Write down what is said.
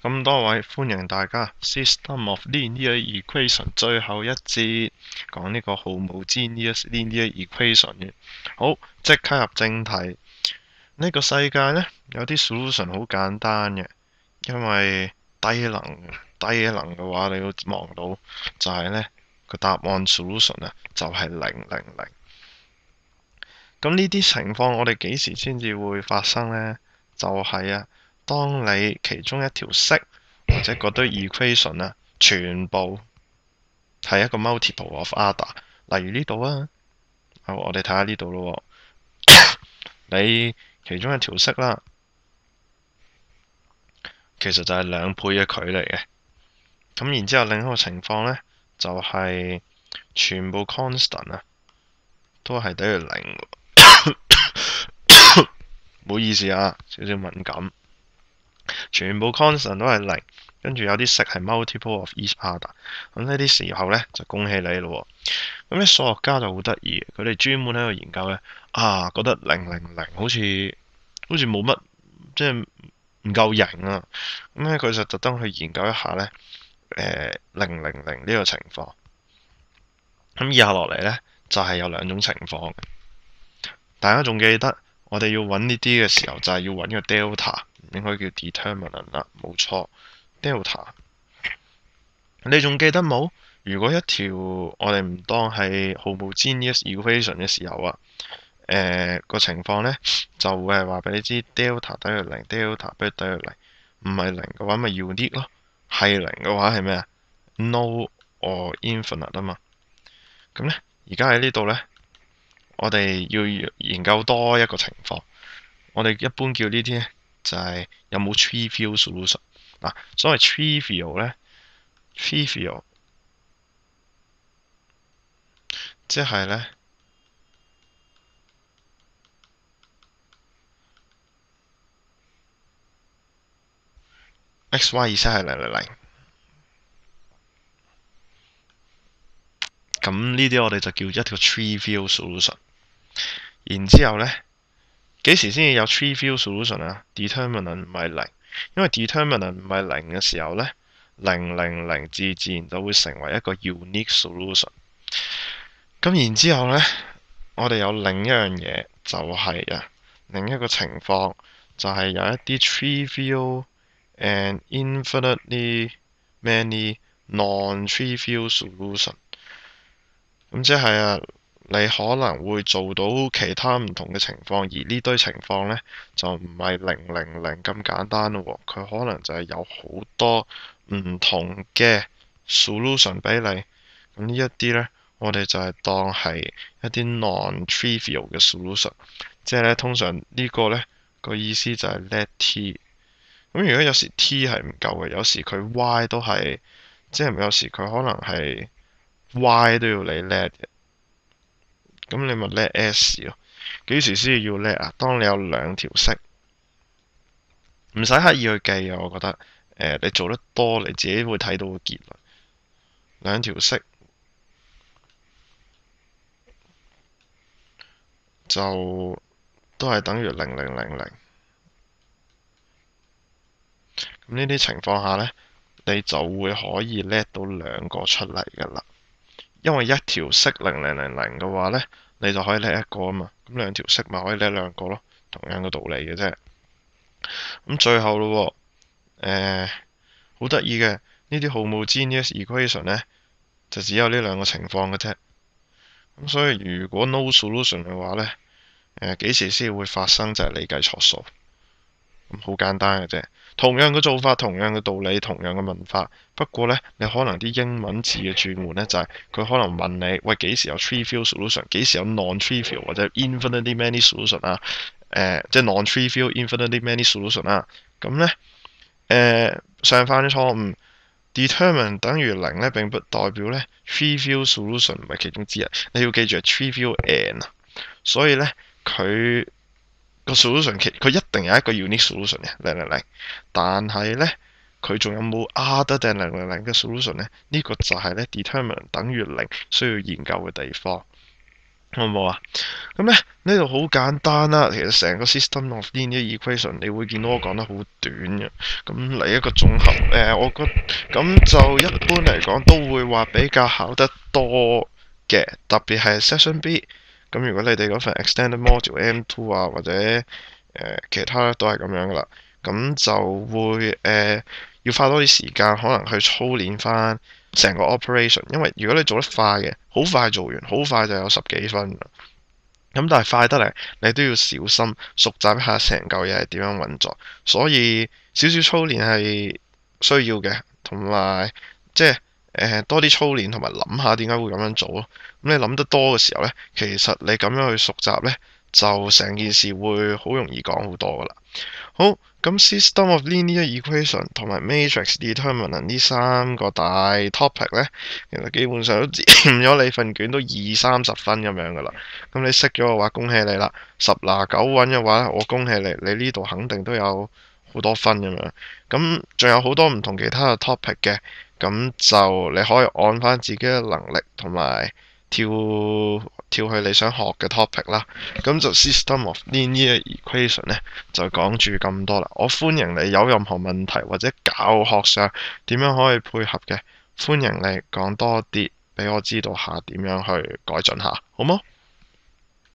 咁多位歡迎大家 System of Linear Equation 最後一節講呢個 homogeneous linear equation 嘅。好，即刻入正題。呢個世界呢，有啲 solution 好簡單嘅，因為低能嘅話，你要望到就係呢個答案 solution 啊，就係000。咁呢啲情況我哋幾時先至會發生呢？就係當你其中一條式或者嗰堆 equation 啊，全部係一個 multiple of other，例如呢度啊，好，我哋睇下呢度咯。你其中一條式啦，其實就係2倍嘅距離嘅。咁然之後另一個情況呢，就係全部 constant 啊，都係等於0。唔好意思啊，少少敏感。全部 constant 都係0，跟住有啲式係 multiple of each other。咁呢啲時候呢，就恭喜你咯。咁啲數學家就好得意，佢哋專門喺度研究呢，覺得000好似冇乜，即係唔夠型啊。咁咧佢就特登去研究一下呢000呢個情況。咁以下落嚟呢，就係有2種情況嘅。大家仲記得我哋要揾呢啲嘅時候，就係要揾個 delta，應該叫 determinant 啦，冇錯 delta。你仲記得冇？如果一條我哋唔當係 homogeneous equation 嘅時候啊，個情況呢，就會係話俾你知 delta 等於0，delta 等於0。唔係0嘅話咪 unique 咯，係0嘅話係咩啊？No or infinite 啊嘛。咁呢，而家喺呢度呢，我哋要研究多一個情況。我哋一般叫呢啲呢，就係有冇 trivial solution。嗱，所謂 trivial 呢 trivial 即係呢 x y 意思係000。咁呢啲我哋就叫一個 trivial solution。然之後呢，幾時先至有 trivial solution 啊？determinant 唔係0，因為 determinant 唔係0嘅時候呢，000自然就會成為一個 unique solution。咁然之後呢，我哋有另一樣嘢，就係另一個情況，就係有一啲 trivial and infinitely many non-trivial solution。咁即係你可能會做到其他唔同嘅情況，而呢堆情況呢，就唔係000咁簡單咯。佢可能就係有好多唔同嘅 solution 俾你。咁呢一啲呢，我哋就係當係一啲 non-trivial 嘅 solution。即係呢，通常呢個呢個意思就係 let t。咁如果有時 t 係唔夠嘅，有時佢 y 都係，即係有時佢可能係 y 都要你 let 嘅。咁你咪 let s 咯。幾時先要 let 啊？當你有2條式，唔使刻意去記啊。我覺得你做得多，你自己會睇到個結論。2條式就都係等於0000。咁呢啲情況下呢，你就會可以 let 到2個出嚟噶啦。因為一條式0000嘅話呢，你就可以 let 1個啊嘛。咁2條式咪可以 let 2個咯，同樣嘅道理嘅啫。咁最後咯，好得意嘅呢啲 homogeneous equation 呢，就只有呢2個情況嘅啫。咁所以如果 no solution 嘅話呢，幾時先會發生就係你計錯數。咁好簡單嘅啫，同樣嘅做法，同樣嘅道理，同樣嘅問法。不過呢，你可能啲英文字嘅轉換呢，就係佢可能問你，喂，幾時有 trivial solution，幾時有 non-trivial 或者 infinitely many solution 啊？即係 non-trivial infinitely many solution 啊。咁呢，上犯錯誤 determine 等於0呢，並不代表呢 trivial solution 唔係其中之一。你要記住係 trivial and，所以呢，佢個 solution 佢一定有一個 unique solution 嘅000，但係呢，佢仲有冇 other than 000嘅 solution 呢？呢個就係呢 determinant 等於0需要研究嘅地方。好唔好啊？咁咧呢度好簡單啦，其實成個 system of linear equation 你會見到我講得好短嘅，咁嚟一個綜合我覺咁就一般嚟講都會話比較考得多嘅，特別係 Section B。咁如果你哋嗰份 extended module M2 啊或者其他都係咁樣噶啦，咁就會要花多啲時間，可能去操練翻成個 operation，因為如果你做得快嘅，好快做完，好快就有10幾分。咁但係快得嚟，你都要小心熟習一下成嚿嘢係點樣運作，所以少少操練係需要嘅，同埋即係多啲操練同埋諗下點解會咁樣做咯。咁你諗得多嘅時候呢，其實你咁樣去熟習呢，就成件事會好容易講好多噶啦。好，咁 system of linear equation 同埋 matrix determinant 呢3個大 topic 呢，其實基本上都佔咗你份卷都20-30分咁樣噶啦。咁你識咗嘅話，恭喜你啦！10拿9穩嘅話，我恭喜你，你呢度肯定都有好多分咁樣。咁仲有好多唔同其他嘅 topic 嘅，咁就你可以按翻自己嘅能力同埋跳去你想學嘅 topic 啦。咁就 system of linear equation 呢，就講住咁多啦。我歡迎你有任何問題或者教學上點樣可以配合嘅，歡迎你講多啲俾我知道下點樣去改進下，好冇？